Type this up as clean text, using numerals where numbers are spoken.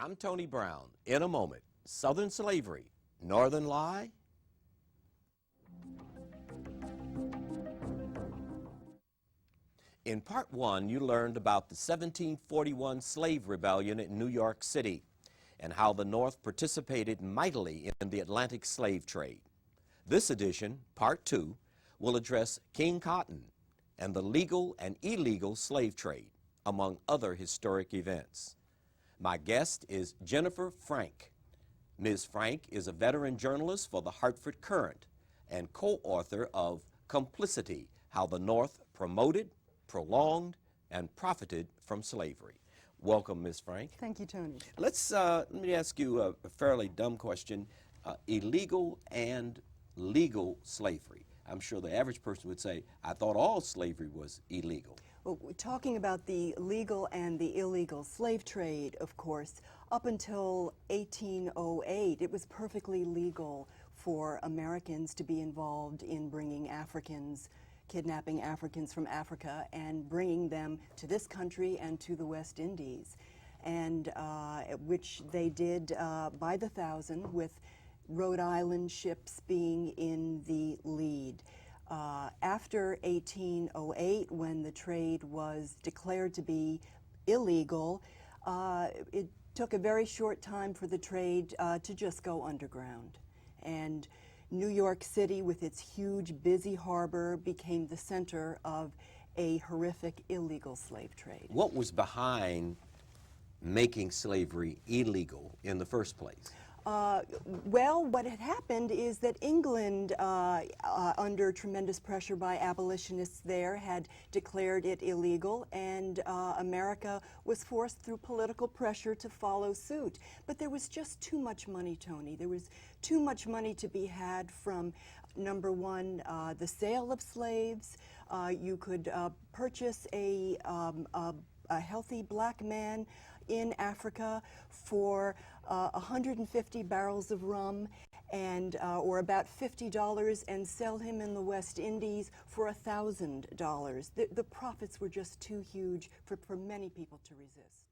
I'm Tony Brown. In a moment, Southern slavery, Northern lie. In part one, you learned about the 1741 slave rebellion in New York City and how the North participated mightily in the Atlantic slave trade. This edition, part two, will address King Cotton and the legal and illegal slave trade, among other historic events. My guest is Jenifer Frank. Ms. Frank is a veteran journalist for the Hartford Courant and co-author of Complicity, How the North Promoted, Prolonged, and Profited from Slavery. Welcome, Ms. Frank. Thank you, Tony. Let me ask you a fairly dumb question. Illegal and legal slavery. I'm sure the average person would say, I thought all slavery was illegal. Well, we're talking about the legal and the illegal slave trade, of course. Up until 1808, it was perfectly legal for Americans to be involved in bringing Africans, kidnapping Africans from Africa and bringing them to this country and to the West Indies, and which they did by the thousand, with Rhode Island ships being in the lead. After 1808, when the trade was declared to be illegal, it took a very short time for the trade to just go underground. And New York City, with its huge, busy harbor, became the center of a horrific illegal slave trade. What was behind making slavery illegal in the first place? Well, what had happened is that England, under tremendous pressure by abolitionists there, had declared it illegal, and America was forced through political pressure to follow suit. But there was just too much money, Tony. There was too much money to be had from, number one, the sale of slaves. You could purchase a healthy black man in Africa for 150 barrels of rum, and or about $50, and sell him in the West Indies for $1,000. The profits were just too huge for many people to resist.